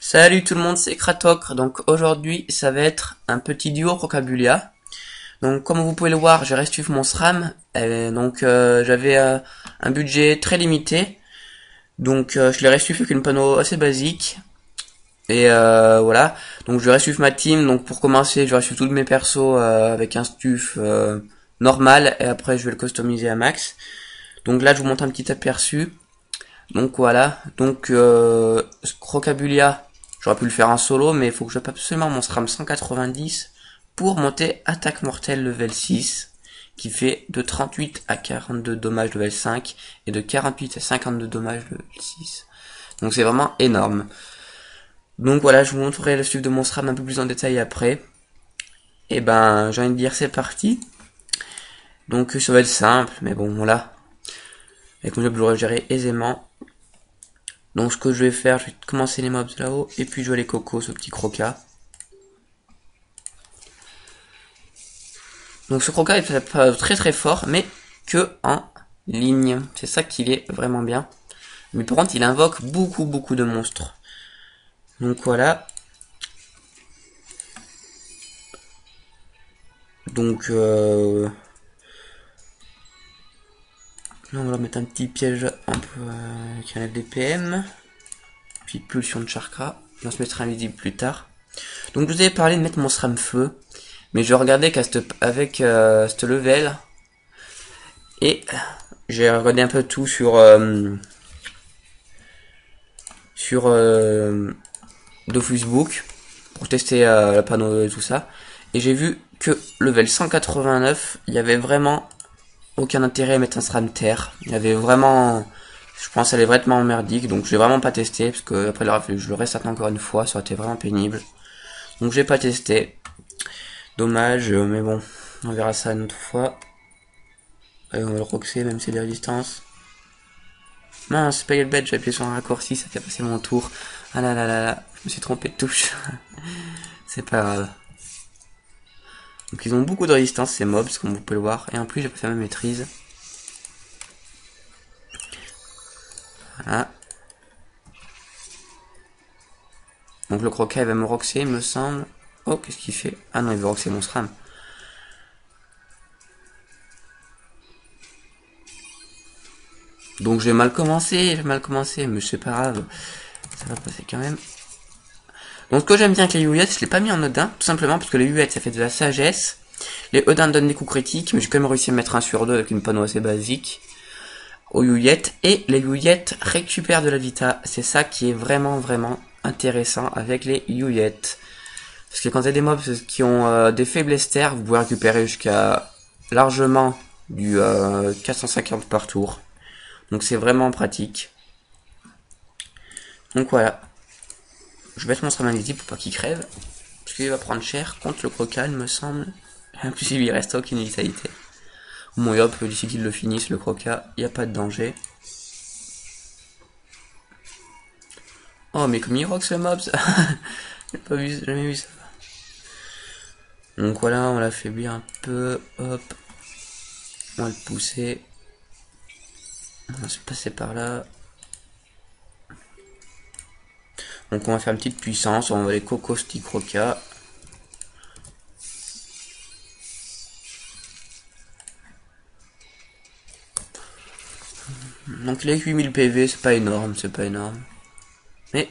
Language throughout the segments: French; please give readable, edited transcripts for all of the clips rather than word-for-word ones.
Salut tout le monde, c'est Kratok. Donc aujourd'hui, ça va être un petit duo Crocabulia. Donc comme vous pouvez le voir, j'ai reçu mon SRAM. J'avais un budget très limité. Donc je l'ai reçu avec une panneau assez basique. Et voilà. Donc je reçu ma team. Donc pour commencer, je reçu tous mes persos avec un stuff normal. Et après, je vais le customiser à max. Donc là, je vous montre un petit aperçu. Donc voilà, Crocabulia, j'aurais pu le faire en solo, mais il faut que je passe absolument mon SRAM 190 pour monter attaque mortelle level 6, qui fait de 38 à 42 dommages level 5 et de 48 à 52 dommages level 6. Donc c'est vraiment énorme. Donc voilà, je vous montrerai le stuff de mon SRAM un peu plus en détail après. Et ben, j'ai envie de dire c'est parti. Donc ça va être simple, mais bon voilà. Avec mon job, je l'aurai géré aisément. Donc ce que je vais faire, je vais commencer les mobs là-haut et puis jouer les cocos, ce petit croca. Donc ce croca est pas très très fort, mais que en ligne. C'est ça qu'il est vraiment bien. Mais par contre, il invoque beaucoup de monstres. Donc voilà. Donc là, on va mettre un petit piège un peu qui enlève des PM. Puis pulsion de chakra. Et on se mettra invisible plus tard. Donc je vous avais parlé de mettre mon SRAM feu. Mais je regardais avec ce level. Et j'ai regardé un peu tout sur Dofus Book pour tester la panneau et tout ça. Et j'ai vu que level 189, il y avait vraiment aucun intérêt à mettre un SRAM terre. Il y avait vraiment, je pense, elle est vraiment merdique. Donc je l'ai vraiment pas testé parce que après je le reste encore une fois, ça aurait été vraiment pénible. Donc j'ai pas testé. Dommage, mais bon, on verra ça une autre fois. Et on va le roxer même si c'est des résistances. Non, c'est pas le bête, j'ai appuyé sur un raccourci, ça fait passer mon tour. Ah là là là là, je me suis trompé de touche. C'est pas grave. Donc ils ont beaucoup de résistance ces mobs, comme vous pouvez le voir. Et en plus j'ai pas fait ma maîtrise. Voilà. Donc le croquet va me roxer, il me semble. Oh, qu'est-ce qu'il fait? Ah non, il veut roxer mon SRAM. Donc j'ai mal commencé, mais c'est pas grave. Ça va passer quand même. Donc ce que j'aime bien avec les Yuyettes, je l'ai pas mis en Odin, tout simplement parce que les Yuyettes ça fait de la sagesse. Les Odins donnent des coups critiques, mais j'ai quand même réussi à mettre un sur deux avec une panneau assez basique aux Yuyettes. Et les Yuyettes récupèrent de la Vita. C'est ça qui est vraiment intéressant avec les Yuyettes. Parce que quand il y a des mobs qui ont des faiblesses terre, vous pouvez récupérer jusqu'à largement du 450 par tour. Donc c'est vraiment pratique. Donc voilà. Je vais mettre mon SRAM invisible pour pas qu'il crève. Parce qu'il va prendre cher contre le crocal, me semble. En plus, il lui reste aucune vitalité. Bon, et hop, d'ici qu'il le finisse, le croca, il n'y a pas de danger. Oh, mais comme il rock le mob, ça. J'ai pas vu, jamais vu ça. Donc voilà, on l'affaiblit un peu. Hop. On va le pousser. On va se passer par là. Donc on va faire une petite puissance. On va aller Coco Stick Roca. Donc les 8000 PV, c'est pas énorme, Mais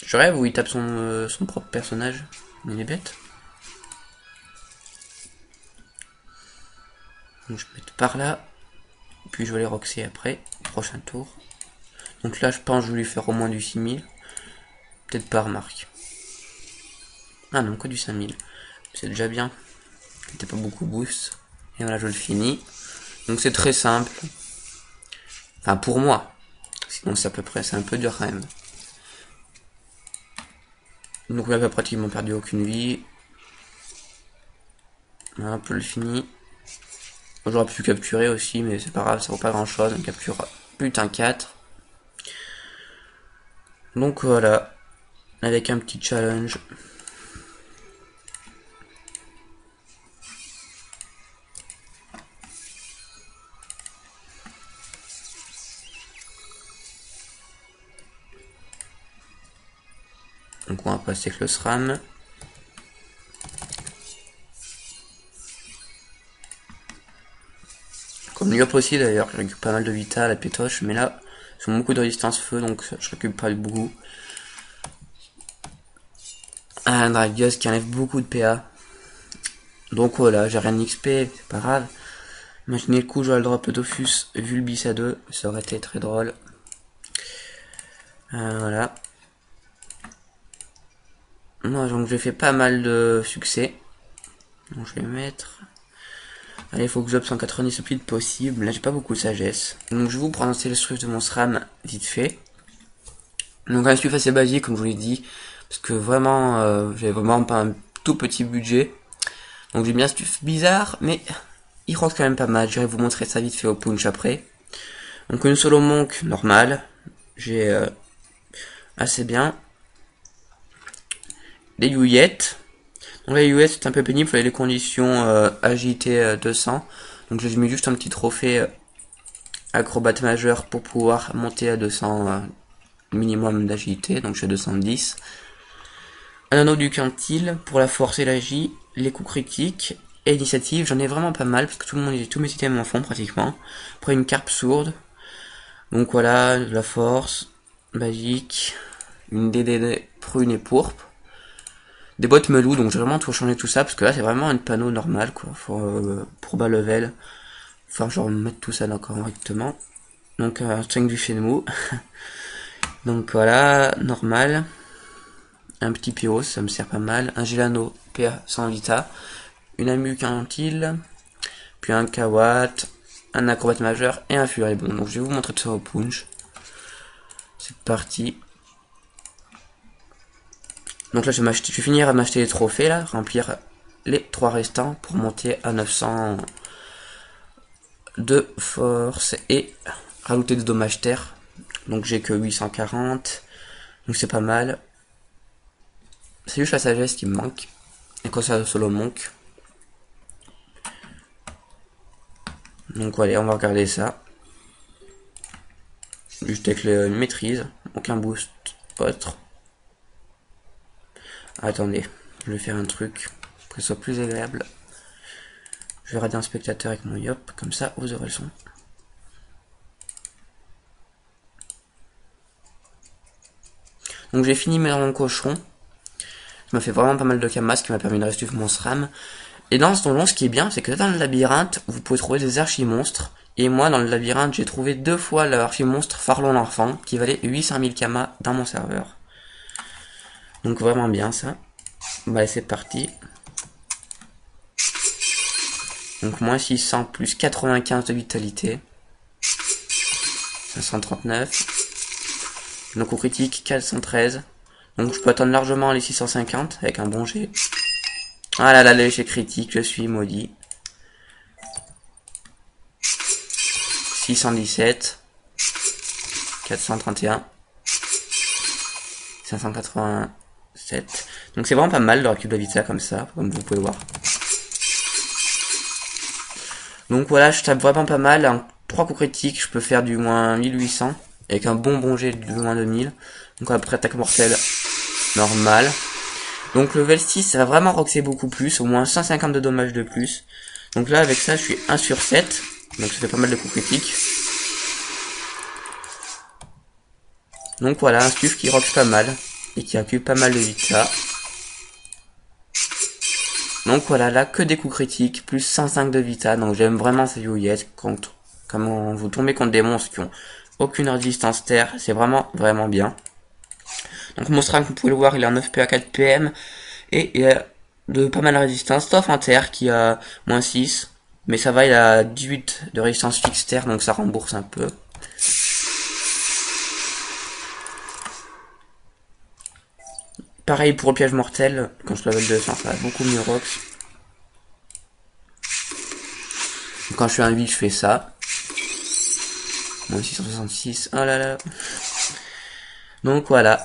je rêve où il tape son propre personnage. Mais il est bête. Donc je vais mettre par là. Puis je vais aller roxer après. Prochain tour. Donc là, je pense que je vais lui faire au moins du 6000. Peut-être pas, remarque. Ah non, que du 5000. C'est déjà bien. C'était pas beaucoup boost. Et voilà, je le finis. Donc c'est très simple. Enfin, pour moi. Sinon, c'est à peu près, c'est un peu dur quand même. Donc là, j'ai pratiquement perdu aucune vie. Voilà, un peu le fini. J'aurais pu capturer aussi, mais c'est pas grave, ça vaut pas grand chose. On capture putain 4. Donc voilà. Avec un petit challenge. Donc on va passer avec le SRAM. Comme l'UP aussi d'ailleurs, je récupère pas mal de vita, la pétoche, mais là, ils ont beaucoup de résistance feu, donc je récupère pas beaucoup. Un Dragus qui enlève beaucoup de PA. Donc voilà, j'ai rien d'XP, c'est pas grave. Imaginez le coup, j'aurais le drop Dofus Vulbis à 2, ça aurait été très drôle. Voilà. Moi, donc j'ai fait pas mal de succès. Donc je vais mettre... Allez, il faut que j'obtienne 190 le plus vite possible. Là, j'ai pas beaucoup de sagesse. Donc je vais vous présenter le structure de mon SRAM vite fait. Donc un stuff assez basique, comme je vous l'ai dit. Parce que vraiment, j'ai vraiment pas un tout petit budget. Donc j'ai bien un stuff bizarre, mais il rock quand même pas mal. Je vais vous montrer ça vite fait au punch après. Donc une solo monk normale. J'ai assez bien. Les Youyettes. Donc les Youyettes c'est un peu pénible, il fallait les conditions agilité 200. Donc j'ai mis juste un petit trophée acrobat majeur pour pouvoir monter à 200 minimum d'agilité. Donc je suis à 210. Un anneau du quintile pour la force et l'agi, les coups critiques et l'initiative. J'en ai vraiment pas mal parce que tout le monde, tous mes items en font pratiquement. Après une carpe sourde. Donc voilà, de la force, magique, une DD prune et pourpre. Des bottes melou, donc j'ai vraiment tout changé tout ça, parce que là c'est vraiment un panneau normal quoi, pour bas level. Faut genre mettre tout ça correctement. Donc un string du Shenmue. Donc voilà, normal. Un petit Pyros, ça me sert pas mal. Un Gilano PA 100 Vita. Une Amu Quintile. Puis un Kawat. Un acrobate majeur et un Fury. Bon, donc je vais vous montrer tout ça au punch. C'est parti. Donc là je vais finir à m'acheter les trophées là, remplir les 3 restants pour monter à 900 de force et rajouter des dommages terre. Donc j'ai que 840, donc c'est pas mal. C'est juste la sagesse qui me manque. Et quand ça solo monk. Donc allez, on va regarder ça. Juste avec les maîtrise, aucun boost autre. Attendez, je vais faire un truc pour que ce soit plus agréable. Je vais rater un spectateur avec mon yop, comme ça vous aurez le son. Donc j'ai fini mon cochon. Ça m'a fait vraiment pas mal de camas, ce qui m'a permis de rester mon SRAM. Et dans ce donjon, ce qui est bien, c'est que dans le labyrinthe, vous pouvez trouver des archimonstres. Et moi, dans le labyrinthe, j'ai trouvé 2 fois l'archimonstre Farlon l'enfant, qui valait 800 000 kamas dans mon serveur. Donc vraiment bien ça. Bah c'est parti. Donc moins 600 plus 95 de vitalité. 539. Donc au critique 413. Donc je peux attendre largement les 650 avec un bon jet. Ah là là, l'échec critique, je suis maudit. 617. 431. 587. Donc c'est vraiment pas mal de récupérer vite ça comme ça, comme vous pouvez le voir. Donc voilà, je tape vraiment pas mal. En 3 coups critiques, je peux faire du moins 1800. Avec un bon jet de moins 2000. Donc après attaque mortelle normal. Donc level 6, ça va vraiment roxer beaucoup plus. Au moins 150 de dommages de plus. Donc là avec ça, je suis 1 sur 7. Donc ça fait pas mal de coups critiques. Donc voilà, un stuff qui roxe pas mal. Et qui accumule pas mal de vita. Donc voilà, là que des coups critiques, plus 105 de vita. Donc j'aime vraiment ces Youyettes. Quand vous tombez contre des monstres qui ont aucune résistance terre, c'est vraiment bien. Donc mon SRAM, vous pouvez le voir, il a 9 PA 4 PM. Et il a de pas mal de résistance, sauf en terre qui a moins 6. Mais ça va, il a 18 de résistance fixe terre, donc ça rembourse un peu. Pareil pour le piège mortel, quand je level 200, ça va beaucoup mieux rox. Quand je suis à 8, je fais ça. Moins 666, oh là là. Donc voilà.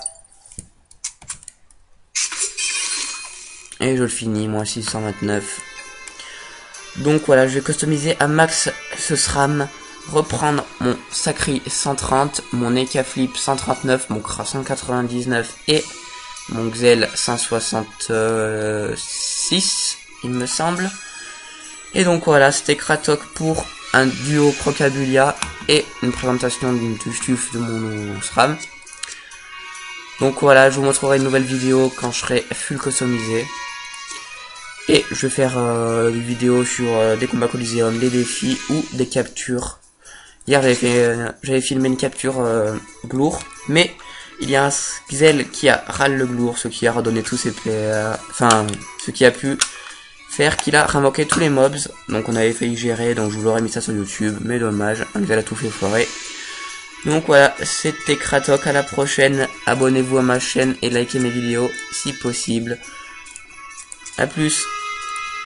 Et je le finis, moins 629. Donc voilà, je vais customiser à max ce SRAM. Reprendre mon Sacri 130, mon Eka Flip 139, mon Kra 199 et mon Xel 166, il me semble. Et donc voilà, c'était Kratok pour un duo Crocabulia et une présentation d'une tuf de mon SRAM. Donc voilà, je vous montrerai une nouvelle vidéo quand je serai full customisé. Et je vais faire des vidéos sur des combats Coliseum, des défis ou des captures. Hier j'avais filmé une capture Glour, mais il y a un Xel qui a râle le Glour, ce qui a redonné tous ses ce qui a pu faire qu'il a remoqué tous les mobs. Donc on avait failli gérer, donc je vous l'aurais mis ça sur YouTube, mais dommage, un Xel a tout fait foirer. Donc voilà, c'était Kratok, à la prochaine, abonnez-vous à ma chaîne et likez mes vidéos si possible. A plus.